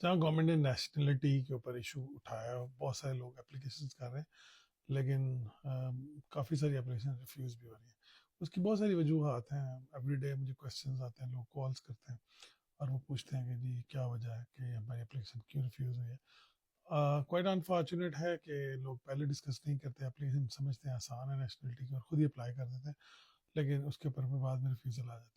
جہاں گورنمنٹ نے نیشنلٹی کے اوپر ایشو اٹھایا ہے، بہت سارے لوگ اپلیکیشنز کر رہے ہیں، لیکن کافی ساری اپلیکیشن ریفیوز بھی ہو رہی ہیں. اس کی بہت ساری وجوہات ہیں. ایوری ڈے مجھے کویشچنز آتے ہیں، لوگ کالز کرتے ہیں اور وہ پوچھتے ہیں کہ جی کیا وجہ ہے کہ ہماری اپلیکیشن کیوں ریفیوز ہوئی ہے. کوائٹ انفارچونیٹ ہے کہ لوگ پہلے ڈسکس نہیں کرتے، اپلیکیشن سمجھتے ہیں آسان ہے نیشنلٹی کی اور خود ہی اپلائی کر دیتے ہیں، لیکن اس کے اوپر بھی بعد میں ریفیوزل آ جاتی ہے.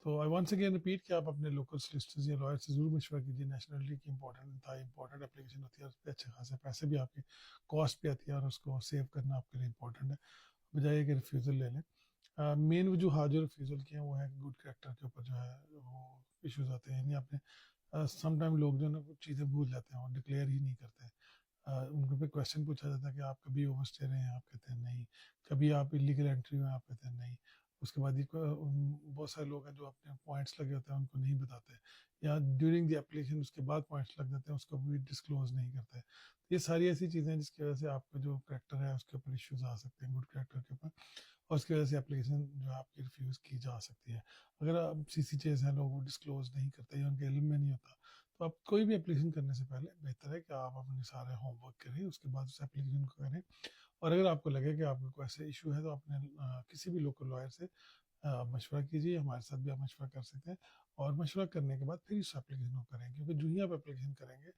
تو آئی وانس اگین ریپیٹ کہ آپ اپنے لوکل سلسٹرز یا لائر سے ضرور مشورہ کیجیے. نیشنلٹی کی امپورٹنٹ اپلیکیشن ہوتی ہے، اس پہ اچھے خاصے پیسے بھی آپ کی کاسٹ بھی آتی ہے، اور اس کو سیو کرنا آپ کے لیے امپورٹنٹ ہے بجائے کہ ریفیوزل لے لیں. مین وجوہات جو ریفیوزل کی ہیں وہ ہے گڈ کریکٹر کے اوپر جو ہے وہ ایشوز آتے ہیں. یعنی آپ نے سم ٹائم لوگ جو ہے نا کچھ چیزیں بھول جاتے ہیں اور ڈکلیئر ہی نہیں کرتے. ان کو پہ کویشچن پوچھا جاتا ہے کہ آپ کبھی اوور اسٹے رہے ہیں، آپ کہتے ہیں نہیں. کبھی آپ انلیگل انٹری میں، آپ کہتے ہیں نہیں. اس کے بعد یہ بہت سارے لوگ ہیں جو اپنے پوائنٹس لگے ہوتے ہیں ان کو نہیں بتاتے، یا ڈیورنگ دی اپلیکیشن اس کے بعد پوائنٹس لگ جاتے ہیں اس کو بھی ڈسکلوز نہیں کرتے. یہ ساری ایسی چیزیں ہیں جس کی وجہ سے آپ کا جو کریکٹر ہے اس کے اوپر ایشوز آ سکتے ہیں، گڈ کریکٹر کے اوپر، اور اس کی وجہ سے اپلیکیشن جو ہے آپ کی ریفیوز کی جا سکتی ہے. اگر آپ چیز ہیں لوگ وہ ڈسکلوز نہیں کرتے یا ان کے علم میں نہیں ہوتا، تو آپ کوئی بھی اپلیکیشن کرنے سے پہلے بہتر ہے کہ آپ اپنے سارے ہوم ورک کریں، اس کے بعد اس اپلیکیشن کو کریں. اور اگر آپ کو لگے کہ آپ کو کوئی ایسے ایشو ہے تو اپنے کسی بھی لوکل لائر سے آپ مشورہ کیجیے. ہمارے ساتھ بھی آپ مشورہ کر سکتے ہیں، اور مشورہ کرنے کے بعد پھر اس اپلیکیشن کو کریں، کیونکہ جو ہی آپ اپلیکیشن کریں گے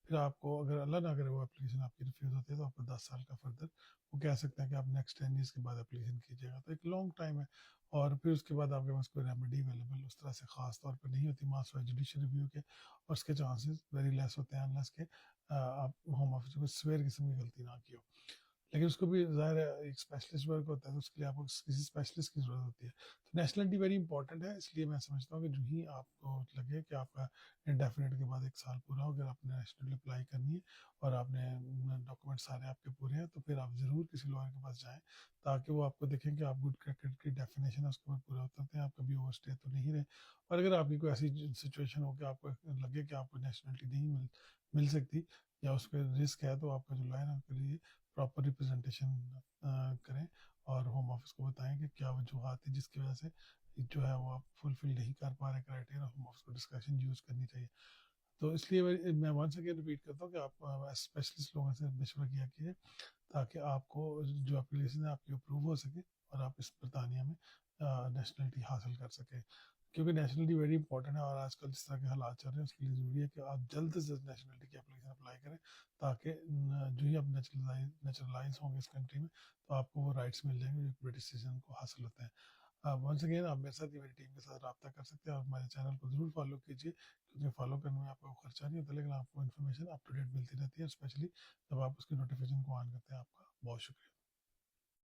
پھر آپ کو، اگر اللہ نہ کرے وہ اپلیکیشن آپ کی ریفیوز ہوتی ہے، تو آپ کو 10 سال کا فردر وہ کہہ سکتے ہیں کہ آپ نیکسٹ 10 ایئرس کے بعد اپلیکیشن کیجیے گا. تو ایک لانگ ٹائم ہے، اور پھر اس کے بعد آپ کے پاس کوئی ریمیڈی اویلیبل اس طرح سے خاص طور پہ نہیں ہوتی ماس جوڈیشل ریویو کے، اور اس کے چانسز ویری لیس ہوتے ہیں انلیس کہ آپ ہوم آفس کو سویر قسم کی غلطی نہ کی ہو. لیکن اس کو بھی ظاہر ہے ایک اسپیشلسٹ ورک ہوتا ہے، تو اس کے لیے آپ کو کسی اسپیشلسٹ کی ضرورت ہوتی ہے. تو نیشنلٹی ویری امپورٹنٹ ہے، اس لیے میں سمجھتا ہوں کہ جو ہی آپ کو لگے کہ آپ کا انڈیفینٹ کے بعد 1 سال پورا ہو، اگر آپ نے نیشنلٹی اپلائی کرنی ہے اور آپ نے ڈاکومنٹ سارے آپ کے پورے ہیں، تو پھر آپ ضرور کسی لوئر کے پاس جائیں تاکہ وہ آپ کو دیکھیں کہ آپ گڈ کریکٹ کی ڈیفینیشن ہے اس کے اوپر پورے ہوتے ہیں، آپ کبھی اوور اسٹے تو نہیں رہے. اور اگر آپ کی کوئی ایسی سچویشن ہو کہ آپ کو لگے کہ آپ کو نیشنلٹی نہیں مل سکتی یا اس پہ رسک ہے، تو آپ کا جو لائن ہے اس کے لیے پراپر ریپرزنٹیشن کریں اور ہوم آفس کو بتائیں کہ کیا وجوہات ہیں جس کی وجہ سے جو ہے وہ آپ فلفل نہیں کر پا رہے کرائٹیریا. ہوم آفس کو ڈسکشن یوز کرنی چاہیے. تو اس لیے میں ونس اگین ریپیٹ کرتا ہوں کہ آپ اسپیشلسٹ لوگوں سے مشورہ کیا کیجیے تاکہ آپ کو جو اپلیکیشن ہے آپ کی اپروو ہو سکے اور آپ اس برطانیہ میں نیشنلٹی حاصل کر سکیں. کیونکہ نیشنلٹی ویری امپورٹنٹ ہے، اور آج کل جس طرح کے حالات چل رہے ہیں اس کے لیے ضروری ہے کہ آپ جلد سے جلد نیشنلٹی کی اپلیکیشن اپلائی کریں، تاکہ جو ہی آپ نیچرلائز ہوں گے اس کنٹری میں تو آپ کو وہ رائٹس مل جائیں گے جو برٹش سٹیزن کو حاصل ہوتے ہیں. ونس اگین آپ میرے ساتھ یا میری ٹیم کے ساتھ رابطہ کر سکتے ہیں، اور ہمارے چینل کو ضرور فالو کیجیے، کیونکہ فالو کرنے میں آپ کو خرچہ نہیں ہوتا، لیکن آپ کو انفارمیشن اپ ٹو ڈیٹ ملتی رہتی ہے، اسپیشلی جب آپ اس کی نوٹیفیکیشن کو آن کرتے ہیں. آپ کا بہت شکریہ.